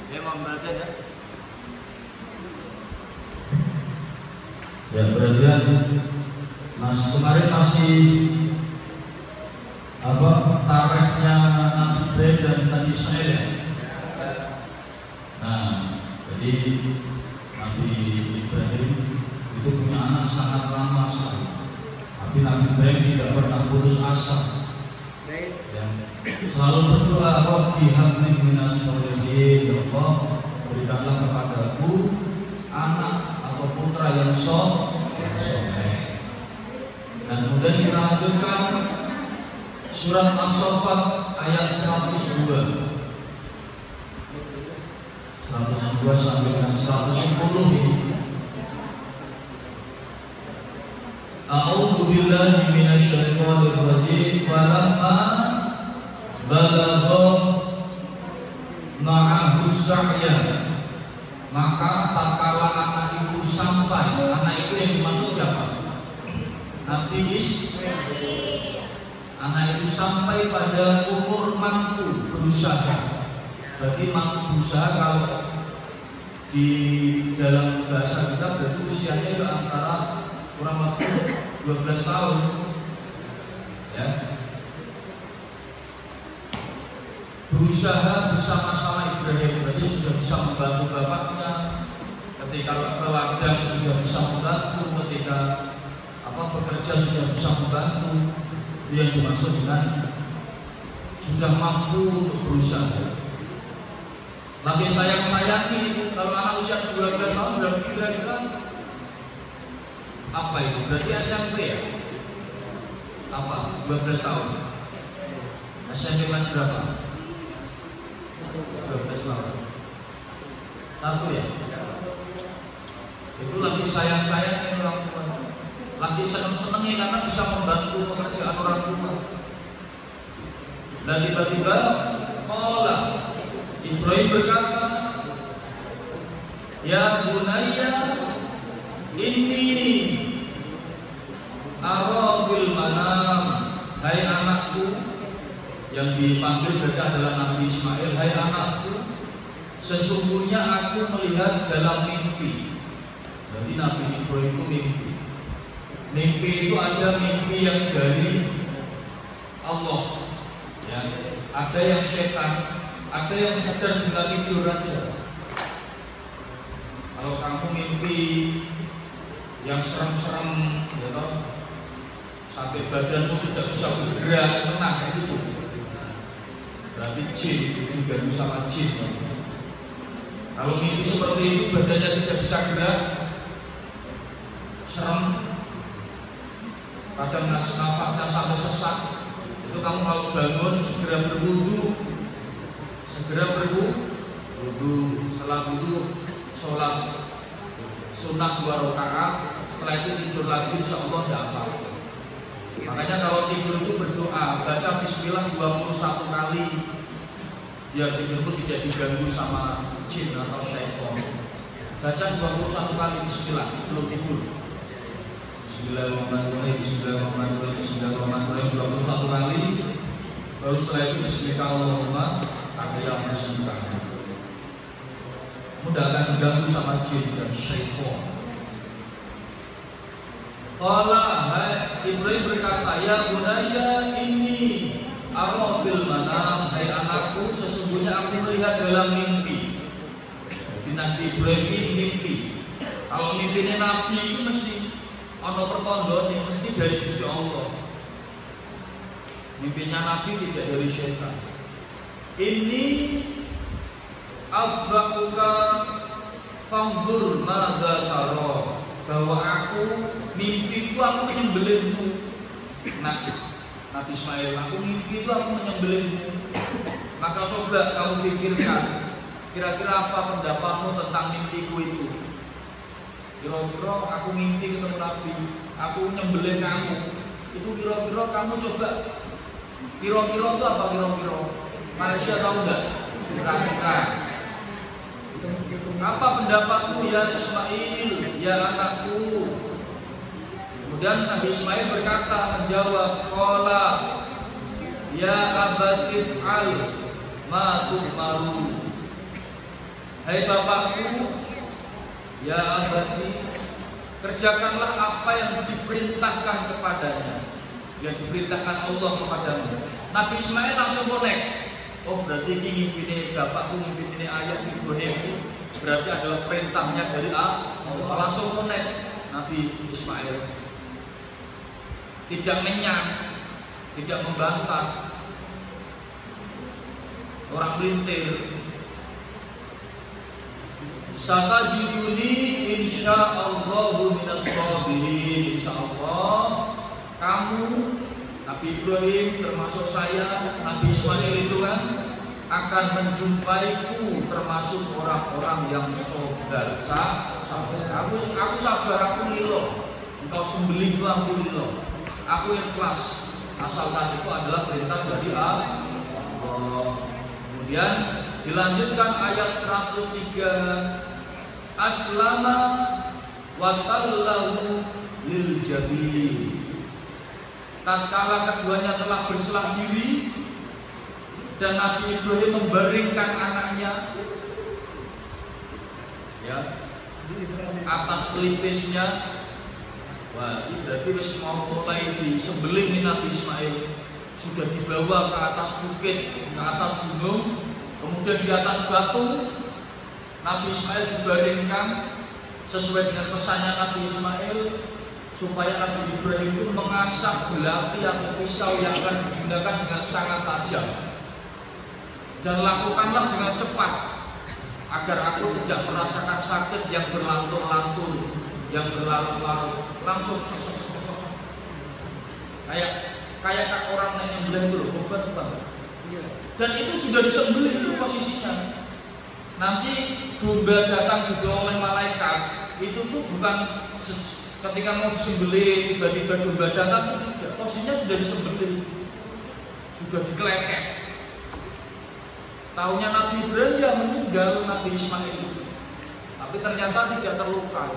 Ya, mau belajar ya. Ya, perhatian kemarin masih tarifnya Nabi Ibrahim dan Nabi Ismail ya. Nah, jadi Nabi Ibrahim itu punya anak sangat lama sekali, tapi Nabi Ibrahim tidak pernah putus asa. Ya, selalu berdoa, Rabbi habli minas sholihin, ya Allah, berikanlah kepadaku anak atau putra yang soleh. Dan kemudian kita lanjutkan surat As-Saffat ayat 102 sampai dengan 110 ini. A'udzu billahi minasyaitonir rajim. Falamma balagha ma'ahu sa'ya, maka tatkala anak itu sampai, anak itu yang dimaksud siapa? Nabi Ismail. Anak itu sampai pada umur mampu berusaha. Berarti mampu berusaha kalau di dalam bahasa kita berarti usianya itu antara kurang lebih 12 tahun. Ya. Berusaha bersama-sama Ibrahim, berarti sudah bisa membantu bapaknya. Ketika ke ladang sudah bisa membantu, ketika bekerja sudah bisa membantu. Itu yang dimaksud dengan sudah mampu untuk berusaha. Lagi sayang-sayangi kalau anak usia 12 tahun sudah kira-kira apa itu? Berarti SMP ya? Apa? 12 tahun. SMP kelas berapa? 12 tahun. Satu ya? Itu lagi sayang-sayangin orang tua, lagi seneng-senengin karena bisa membantu pekerjaan orang tua. Dan tiba-tiba Ibrahim berkata, ya bunayya inni ara fil manam, hai anakku, yang dipanggil berkata adalah Nabi Ismail, hai anakku, sesungguhnya aku melihat dalam mimpi. Jadi Nabi Ibrahim itu mimpi. Mimpi itu ada mimpi yang dari Allah, ya. Ada yang setan, ada yang sadar dengan tidur aja. Kalau kamu mimpi yang serem-serem, ya toh, sampai badanmu tidak bisa bergerak, tenang kayak gitu, berarti jin, diganggu sama jin. Kalau mimpi seperti itu badannya tidak bisa gerak, serem, kadang nafasnya sampai sesak, itu kamu kalau bangun segera berwudu, setelah wudu sholat sunat 2 rakaat, setelah itu tidur lagi, insya Allah tidak apa-apa. Makanya kalau tidur itu berdoa, baca bismillah 21 kali, biar tidurmu tidak diganggu sama jin atau syaitan. Baca 21 kali bismillah sebelum tidur. Bismillahirrahmanirrahim, Bismillahirrahmanirrahim, Bismillahirrahmanirrahim 21 kali. Baru setelah itu Bismillahirrahmanirrahim, yang bersembahyang. Mudah akan diganggu sama jin dan syaitan. Ibrahim berkata, ya bunayya inni ara fil manam, hai anakku, sesungguhnya aku melihat dalam mimpi. Jadi Nabi Ibrahim ini mimpi. Kalau mimpinya Nabi itu mesti ono pertondone, mesti dari Gusti Allah. Mimpinya Nabi tidak dari syaitan. Ini abbakuka fanzur madza tara, bahwa aku mimpiku aku menyembelihmu. Nabi Ismail, aku mimpi itu aku menyembelihmu. Maka coba kamu pikirkan, kira-kira apa pendapatmu tentang mimpiku itu? Kira-kira aku mimpi ketemu Nabi, aku menyembelih kamu, itu kira-kira kamu coba, kira-kira itu apa kira-kira? Malaysia tahu nggak? Kira-kira apa pendapatmu ya Ismail, ya anakku? Kemudian Nabi Ismail berkata, menjawab, qala ya abatif al ma tu'maru, hai bapakku, ya abadi, kerjakanlah apa yang diperintahkan kepadanya, yang diperintahkan Allah kepadamu. Nabi Ismail langsung connect. Oh, berarti ini ngimpini bapakku, ngimpini ayah Ibrahim ini berarti adalah perintahnya dari Allah. Langsung connect. Nabi Ismail tidak menyang, tidak membantah, orang melintir. Satajiduni insyaallahu minas sabirin. Insyaallah kamu, Nabi Ibrahim termasuk saya, Nabi Ismail itu kan akan menjumpaiku termasuk orang-orang yang sabar. Aku sabar, aku lilo. Engkau sembelih aku lilo. Aku ikhlas. Asalkan itu adalah perintah dari Allah. Kemudian dilanjutkan ayat 103. Aslama wa tallahu lil jabin. Tatkala keduanya telah berserah diri dan Nabi Ibrahim membaringkan anaknya, ya, atas pelipisnya. Wah, ini berarti wis mau mulai disembelih nih Nabi Ismail. Sudah dibawa ke atas bukit, ke atas gunung, kemudian di atas batu Nabi Ismail dibaringkan sesuai dengan pesannya Nabi Ismail, supaya Nabi Ibrahim itu mengasah belati atau pisau yang akan digunakan dengan sangat tajam. Dan lakukanlah dengan cepat agar aku tidak merasakan sakit yang berlantur-lantur, yang berlarut-larut. Langsung kayak orang yang nyembelih itu, beban. Dan itu sudah disembelih itu posisinya. Nanti domba datang dibawa oleh malaikat, itu tuh bukan ketika mau disembelih tiba-tiba domba datang, tidak. Posisinya sudah disembelih, sudah dikelekek. Tahunya Nabi Ibrahim yang meninggal Nabi Ismail itu, tapi ternyata tidak terluka.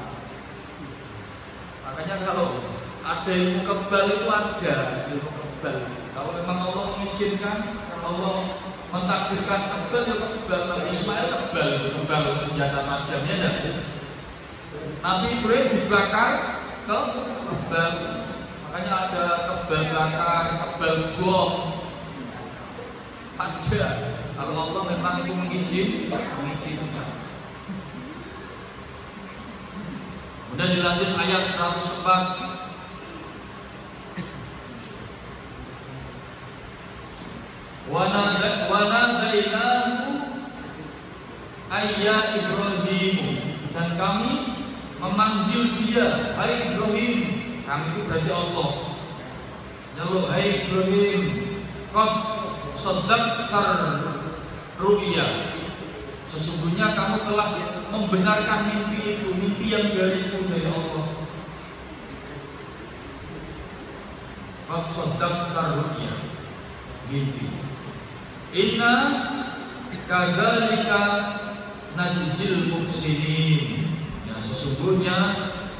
Makanya kalau ada ilmu kebal itu ada ilmu kebal. Kalau memang Allah mengizinkan, Allah mentakdirkan kebal, Nabi Ismail kebal senjata tajamnya dan Nabi Ibrahim dibakar ke kebal. Makanya ada kebal bakar, kebal bom. Ada. Kalau Allah memang itu mengizinkan. Kemudian dilanjut ayat 104. Wanadainahu ayya Ibrahim, dan kami memanggil dia, hai Ibrahim. Kami itu berarti Allah. Nyeluk, hai Ibrahim, qad shaddaqtar ru'ya. Sesungguhnya kamu telah membenarkan mimpi itu, mimpi yang dariku dari Allah. Qad shaddaqtar ru'ya, mimpi. Inna kadzalika najzil muhsinin. Ya, sesungguhnya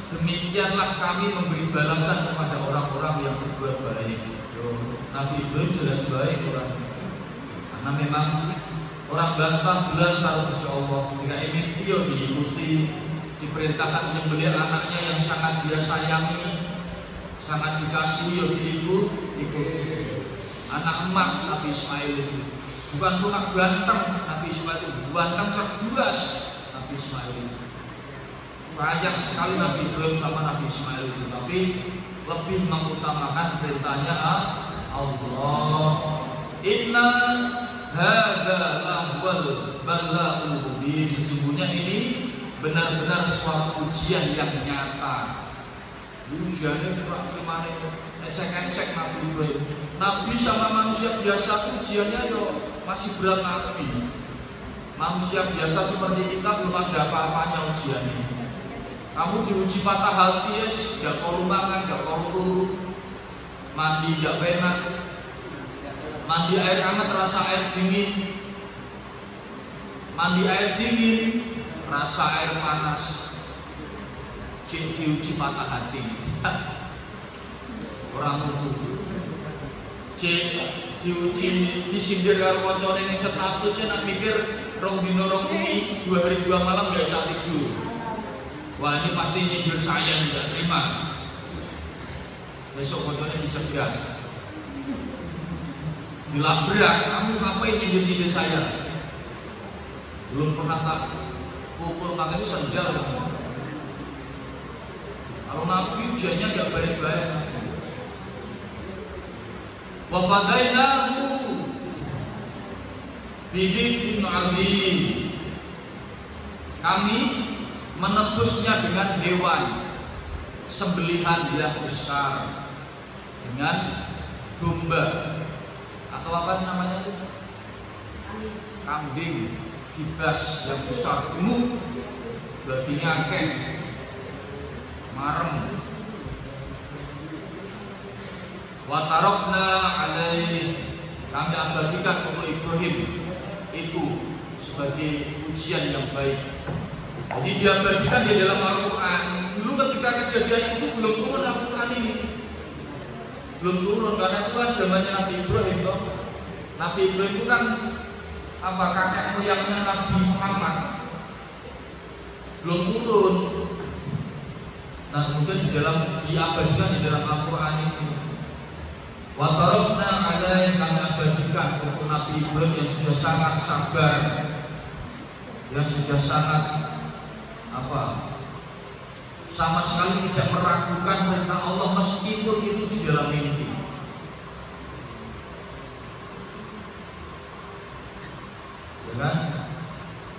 demikianlah kami memberi balasan kepada orang-orang yang berbuat baik. Nabi Ibrahim jelas baik orang. Karena memang orang bantah belas harus Allah. Ketika ingin dia diikuti, diperintahkan menyembelih anaknya yang sangat dia sayangi, sangat dikasihi, diikuti. Anak emas Nabi Ismail itu. Bukan cuma ganteng Nabi Ismail itu, ganteng cerdas Nabi Ismail itu. Sayang sekali Nabi Ibrahim sama Nabi Ismail itu, tapi lebih mengutamakan perintahnya Allah. Inna hadza lahwal bala'ul mubin. Sesungguhnya ini benar-benar suatu ujian yang nyata. Ujiannya gimana itu? Ecek-ecek Nabi Ibrahim. Nabi sama manusia biasa ujiannya masih berat Nabi. Manusia biasa seperti kita belum ada apa-apanya ujian ini. Kamu diuji patah hati, gak perlu makan, gak perlu turun, mandi gak enak, mandi air hangat terasa air dingin, mandi air dingin rasa air panas. Diuji patah hati. Orang itu diuji disindir karo kancane ning statusnya nak mikir dino rong ini 2 hari 2 malam gak bisa tidur. Wah ini pasti nyindir saya tidak terima. Besok bodohnya dicegah, dilabrak. Kamu ngapain nyindir saya? Belum pernah tak pukul pakai itu sendal. Kalau Nabi ujiannya gak baik-baik. Wa fadainahu bidin azim. Kami menebusnya dengan hewan sembelihan yang besar, dengan domba atau apa namanya itu, kambing kibas yang besar, gemuk, baginya akeh, marem. Wa tarakna alaih, kami abadikan untuk Ibrahim itu sebagai ujian yang baik. Jadi diabadikan di dalam Al-Quran. Dulu ketika kejadian itu belum turun Al-Quran ini, belum turun, karena itu kan zamannya Nabi Ibrahim toh. Nabi Ibrahim itu kan apa, kakek moyangnya Nabi Muhammad, belum turun. Nah kemudian diabadikan di dalam Al-Quran ini. Wa tarakna alaihi, kami abadikan untuk Nabi Ibrahim yang sudah sangat sabar, yang sudah sangat sama sekali tidak meragukan perintah Allah meskipun itu di dalam mimpi. Ya kan?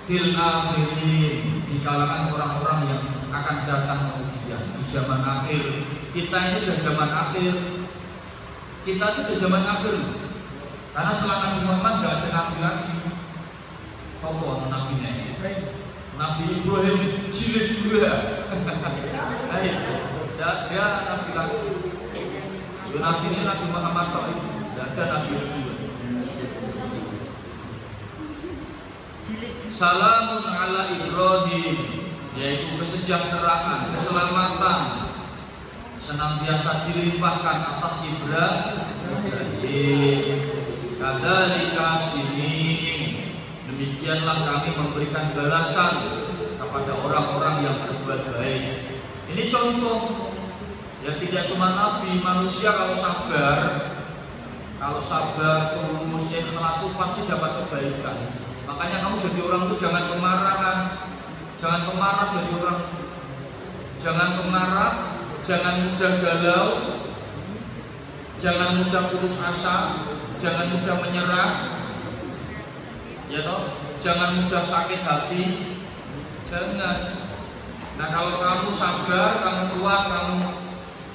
Fil akhirin, di kalangan orang-orang yang akan datang kemudian di zaman akhir. Kita ini sudah zaman akhir. Kita itu sudah zaman akhir. Karena setelah Nabi Muhammad tidak ada nabi lagi. Apa nabinya ini? Nabi Ibrahim jilid 2. Dia nabi lagi. Nabi ini Nabi Muhammad tidak ada nabi lagi. Salamun ala Ibrahim, yaitu kesejahteraan, keselamatan senantiasa dilimpahkan atas Ibrahim. Kadzalika sinin, demikianlah kami memberikan balasan kepada orang-orang yang berbuat baik. Ini contoh, ya tidak cuma Nabi, manusia kalau sabar tulus, ikhlas pasti dapat kebaikan. Makanya kamu jadi orang itu jangan kemarahan, jangan kemarah jadi orang, jangan kemarah, jangan mudah galau, jangan mudah putus asa, jangan mudah menyerah, ya toh, jangan mudah sakit hati, jangan. Nah kalau kamu sabar, kamu kuat, kamu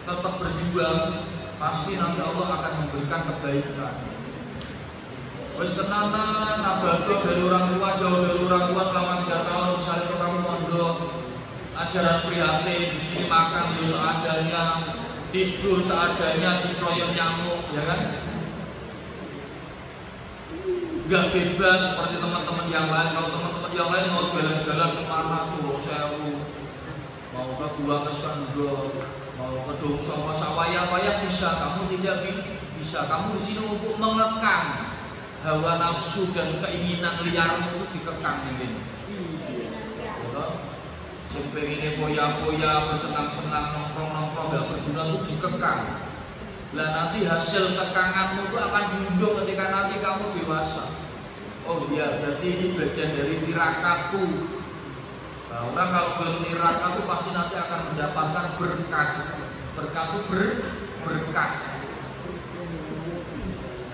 tetap berjuang, pasti nanti Allah akan memberikan kebaikan. Wes tenanan, nabado dari orang tua, jauh dari orang tua selama 3 tahun, misalnya kamu mondok, ajaran prihatin, di sini makan di seadanya, tidur seadanya, dikeroyok nyamuk, ya kan? Gak bebas seperti teman-teman yang lain. Kalau teman-teman yang lain mau jalan-jalan kemana, Pulau Sewu, mau ke Gua Kesandor, mau ke Dongso, mau sawaya-waya bisa, kamu tidak bisa. Kamu di sini untuk mengekang hawa nafsu dan keinginan liarmu itu dikekang ini. Yang pengen foya-foya, bersenang-senang, nongkrong-nongkrong gak berguna itu dikekang. Lah nanti hasil kekanganmu itu akan diunduh ketika nanti kamu dewasa. Oh iya, berarti ini bagian dari tirakatu. Nah, orang kalau belum tirakatu pasti nanti akan mendapatkan berkat. Berkat itu berkah.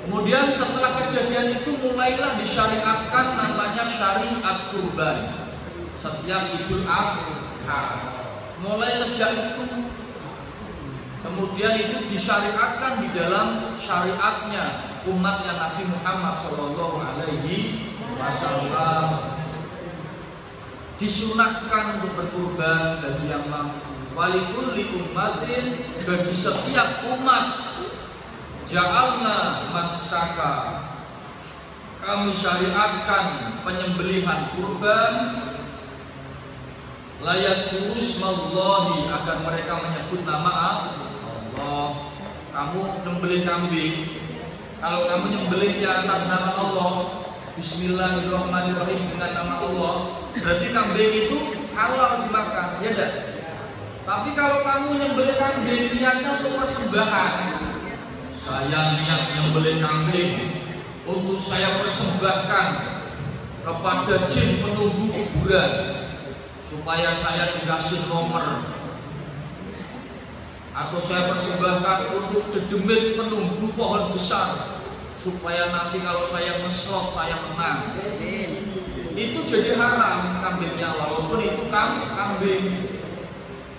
Kemudian setelah kejadian itu mulailah disyariatkan namanya syariat kurban setiap Idul Adha. Mulai sejak itu kemudian itu disyariatkan di dalam syariatnya umatnya Nabi Muhammad SAW. Disunahkan untuk berkurban bagi yang mampu. Walikulli ummatin, bagi setiap umat. Ja'alna mansaka, kami syariatkan penyembelihan kurban, layak ismallahi, agar mereka menyebut nama Allah. Kamu nyembelih kambing, kalau kamu nyembelihnya atas nama Allah, Bismillahirrahmanirrahim dengan nama Allah, berarti kambing itu halal dimakan, ya enggak? Tapi kalau kamu nyembelih kambing niatnya untuk persembahan, saya niat nyembelih kambing untuk saya persembahkan kepada jin penunggu kuburan supaya saya dikasih nomor, atau saya persembahkan untuk dedemit penunggu pohon besar supaya nanti kalau saya ngeslot saya menang. Itu jadi haram kambingnya, walaupun itu kambing.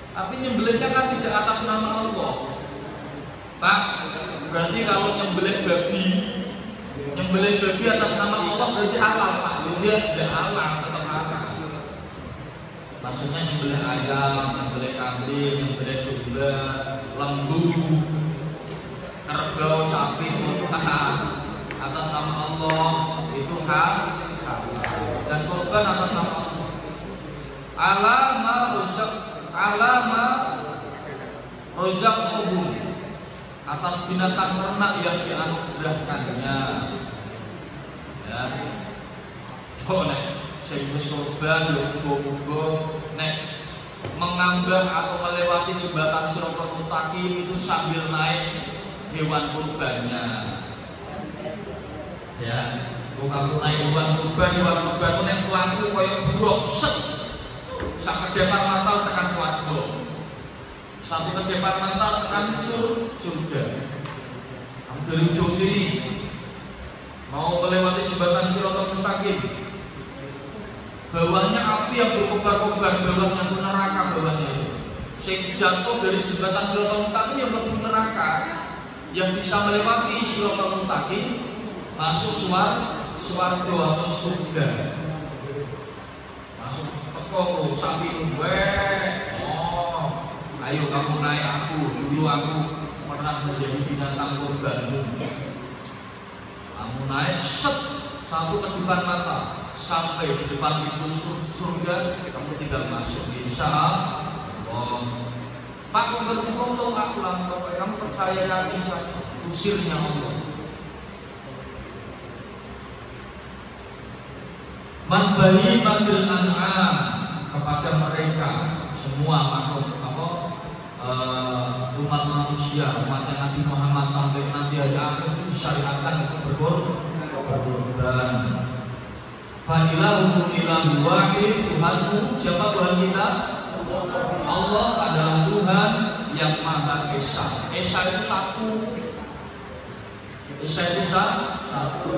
Tapi nyembelihnya kan tidak atas nama Allah, Pak. Berarti kalau nyembelih babi atas nama Allah berarti halal, Pak. Dia tidak halal, tetap haram. Maksudnya nyembelih ayam, nyembelih kambing, nyembelih domba, lembu, kerbau, sapi itu atas nama Allah itu halal, dan korban atas nama Allah. Alama rozak kubur, atas binatang ternak yang dianugerahkannya. Ya, nek sing wis sorban muga-muga nek mengambah atau melewati jembatan Siratal Mustaqim itu sambil naik hewan kurbannya. Ya, kalau naik hewan kurban nek pelaku koyo brok set sak kedepan mata tekan swarga, satu kedepan mata tekan surga. Kamu dari ujung sini mau melewati jembatan Siratal Mustaqim, bawahnya api yang berkobar-kobar, bawahnya itu neraka, bawahnya itu. Sing jatuh dari jembatan Siratal Mustaqim yang menuju neraka, yang bisa melewati Siratal Mustaqim masuk swarga atau surga. Masuk teko sapi gue. Oh, ayo kamu naik aku. Dulu aku pernah menjadi binatang kurbanmu. Kamu naik set satu ke depan mata sampai di depan pintu surga, kamu tinggal masuk. Insya Allah. Pak, kamu aku kamu percaya yakin usirnya Allah. Memberi manggil an'am kepada mereka semua makhluk umat manusia, umatnya Nabi Muhammad sampai nanti hari akhir itu disyariatkan untuk berkorban. Fa'ilahum ilahu wahid, Tuhanmu siapa Tuhan kita? Allah adalah Tuhan yang Maha Esa. Esa itu satu. Esa itu satu.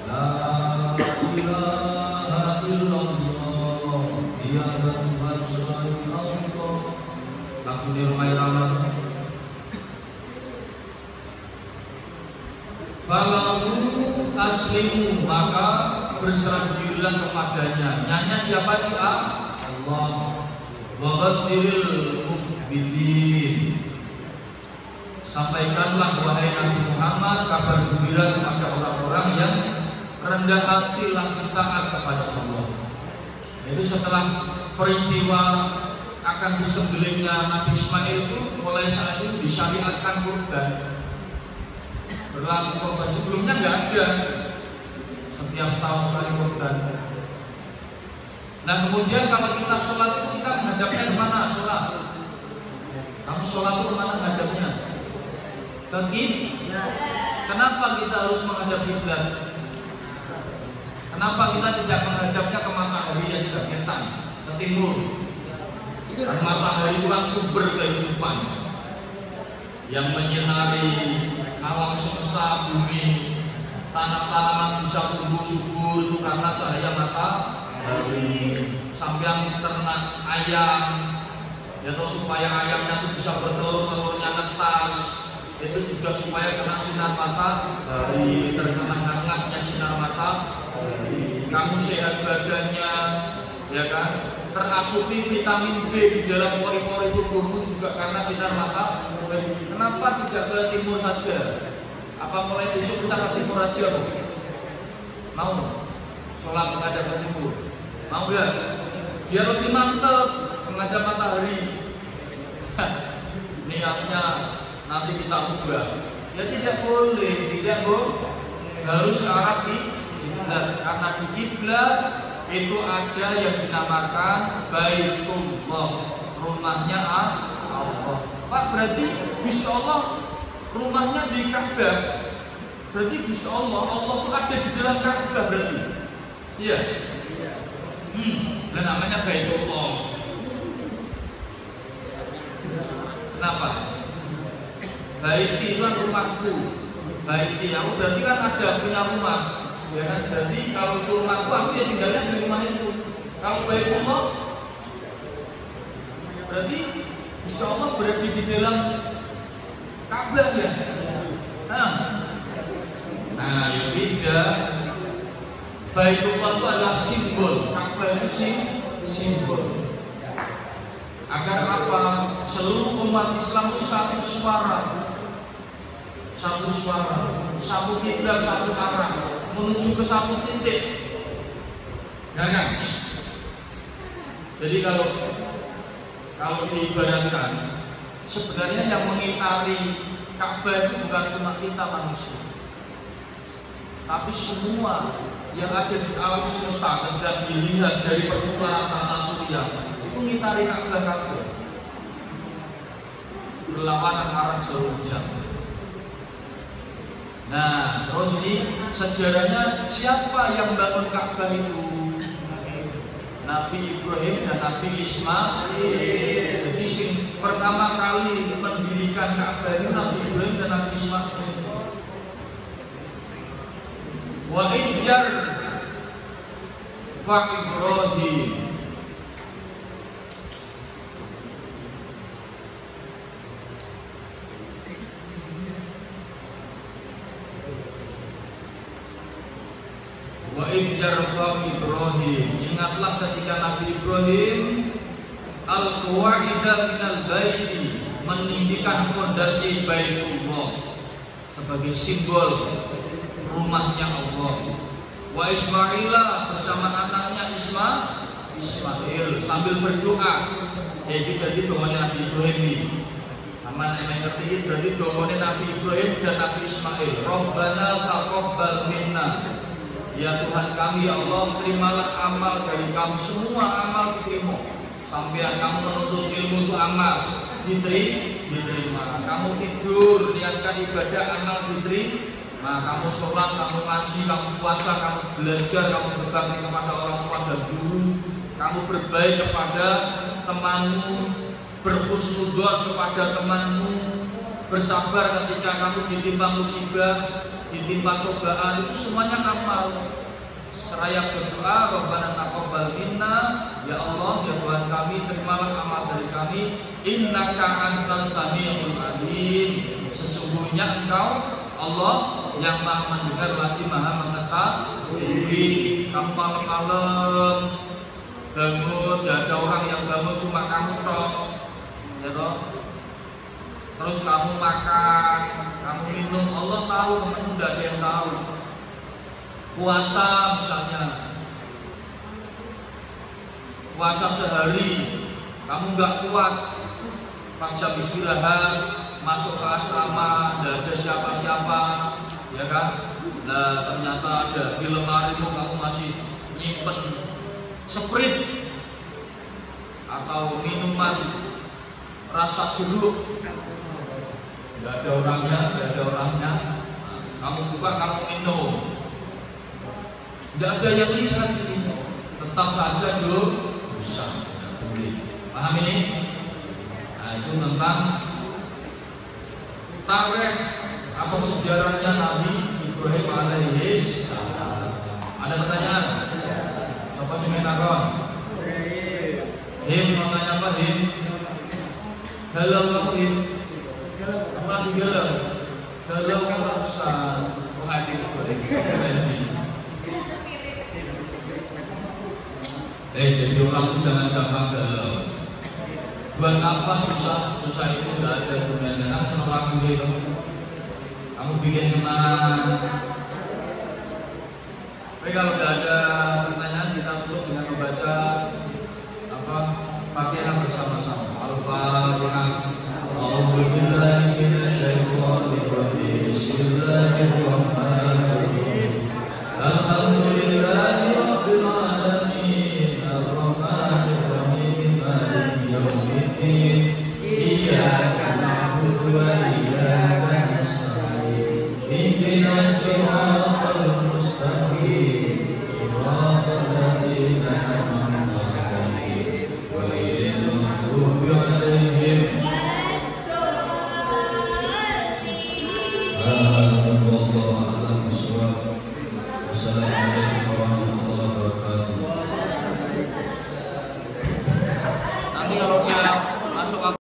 La ilaha illallah, tiada Tuhan selain Allah. Lagu di rumah Irama. Falahu aslimu, maka berserah dirilah kepadanya. Nyanyi siapa dia? Allah. Wa basyiril mukhbitin, sampaikanlah wahai Nabi Muhammad kabar gembira kepada orang-orang yang rendah hati dan taat kepada Allah. Jadi setelah peristiwa akan disembelihnya Nabi Ismail itu, mulai saat itu disyariatkan kurban. Berlaku kurban, sebelumnya nggak ada. Setiap tahun sekali kurban. Nah kemudian kalau kita sholat itu kita menghadapnya kemana sholat? Kamu sholat itu kemana menghadapnya? Ke kiblat. Kenapa kita harus menghadap kiblat? Kenapa kita tidak menghadapnya ke matahari yang jaketan, ke timur? Karena matahari itu kan sumber kehidupan yang menyinari alam semesta, bumi, tanam-tanaman bisa tumbuh subur itu karena cahaya matahari. Sampai ternak ayam, yaitu supaya ayamnya itu bisa bertelur, telurnya netas, itu juga supaya kena sinar matahari, terkena hangatnya sinar matahari. Kamu sehat badannya, ya kan? Terasupi vitamin B di dalam pori-pori tubuhmu juga karena sinar matahari. Kenapa tidak ke timur saja? Apa mulai besok kita ke timur aja, Bu? Mau? Sholat menghadap ke timur. Mau ya? Biar lebih mantap menghadap matahari. Niatnya nanti kita ubah. Ya tidak boleh, tidak Bu. Harus ke arah kiblat, karena di kiblat itu ada yang dinamakan Baitullah, rumahnya Allah. Pak, berarti Insya Allah rumahnya di Ka'bah. Berarti Insya Allah itu ada di dalam Ka'bah berarti. Iya. Dan namanya Baitullah. Kenapa? Baiti itu kan rumahku. Baiti aku berarti kan ada punya rumah. Ya kan? Berarti kalau itu rumahku, aku ya tinggalnya di rumah itu. Kalau Baitullah berarti Insya Allah berarti di dalam Ka'bah ya. Nah, yang beda. Baitullah itu adalah simbol, Ka'bah itu simbol. Agar apa? Seluruh umat Islam itu satu suara, satu kiblat, satu arah, menuju ke satu titik. Ya kan? Jadi kalau diibaratkan, sebenarnya yang mengitari Ka'bah itu bukan cuma kita manusia, tapi semua yang ada di alam semesta dan dilihat dari permukaan tanah surya itu ngitari Ka'bah, berlawanan arah jalur hujan. Nah, terus ini sejarahnya siapa yang bangun Ka'bah itu? Nabi Ibrahim dan Nabi Ismail. Jadi pertama kali mendirikan Ka'bah itu Nabi Ibrahim dan Nabi Ismail. Wa idjar fa Ibrahim. Wa idjar fa Ibrahim. Ingatlah ketika Nabi Ibrahim al-qawaida minal baiti, meninggikan fondasi Baitullah sebagai simbol rumahnya Allah. Wa Ismailah bersama anaknya Ismail sambil berdoa. Jadi doanya Nabi Ibrahim ini. Aman yang ngerti berarti doanya Nabi Ibrahim dan Nabi Ismail. Rabbana taqabbal minna. Ya Tuhan kami ya Allah, terimalah amal dari kami, semua amal diterima. Sampai kamu menuntut ilmu itu amal diterima. Kamu tidur niatkan ibadah, amal diterima. Nah, kamu sholat, kamu ngaji, kamu puasa, kamu belajar, kamu berbakti kepada orang tua dan guru, kamu berbaik kepada temanmu, berhusnudzon kepada temanmu, bersabar ketika kamu ditimpa musibah, ditimpa cobaan, itu semuanya amal. Seraya berdoa, Rabbana taqabbal minna, ya Allah, ya Tuhan kami, terimalah amal dari kami, innaka antas samiul alim. Sesungguhnya Engkau Allah yang maha mendengar lagi maha mengetahui. Kamu malam-malam bangun, gak ada orang yang bangun, cuma kamu tok, ya toh. Terus kamu makan, kamu minum, Allah tahu, teman tidak ada yang tahu. Puasa misalnya, puasa sehari, kamu gak kuat, paksa istirahat, masuk ke asrama, tidak ada siapa-siapa, ya kan? Nah ternyata ada di lemarimu kamu masih nyimpen Sprite atau minuman rasa jeruk, tidak ada orangnya, kamu buka, kamu minum, tidak ada yang lihat ini, tetap saja dosa. Paham ini? Nah itu tentang tarikh atau sejarahnya Nabi Ibrahim alaihi salam. Ada pertanyaan? Apa sih takon? Him mau tanya apa Him? Galau apa Him? Apa di galau? Galau kan urusan hati Ibrahim. Jadi orang itu jangan gampang galau. Buat apa susah itu tidak ada gunanya. Kan senang lagu itu, kamu bikin senang. Tapi kalau tidak ada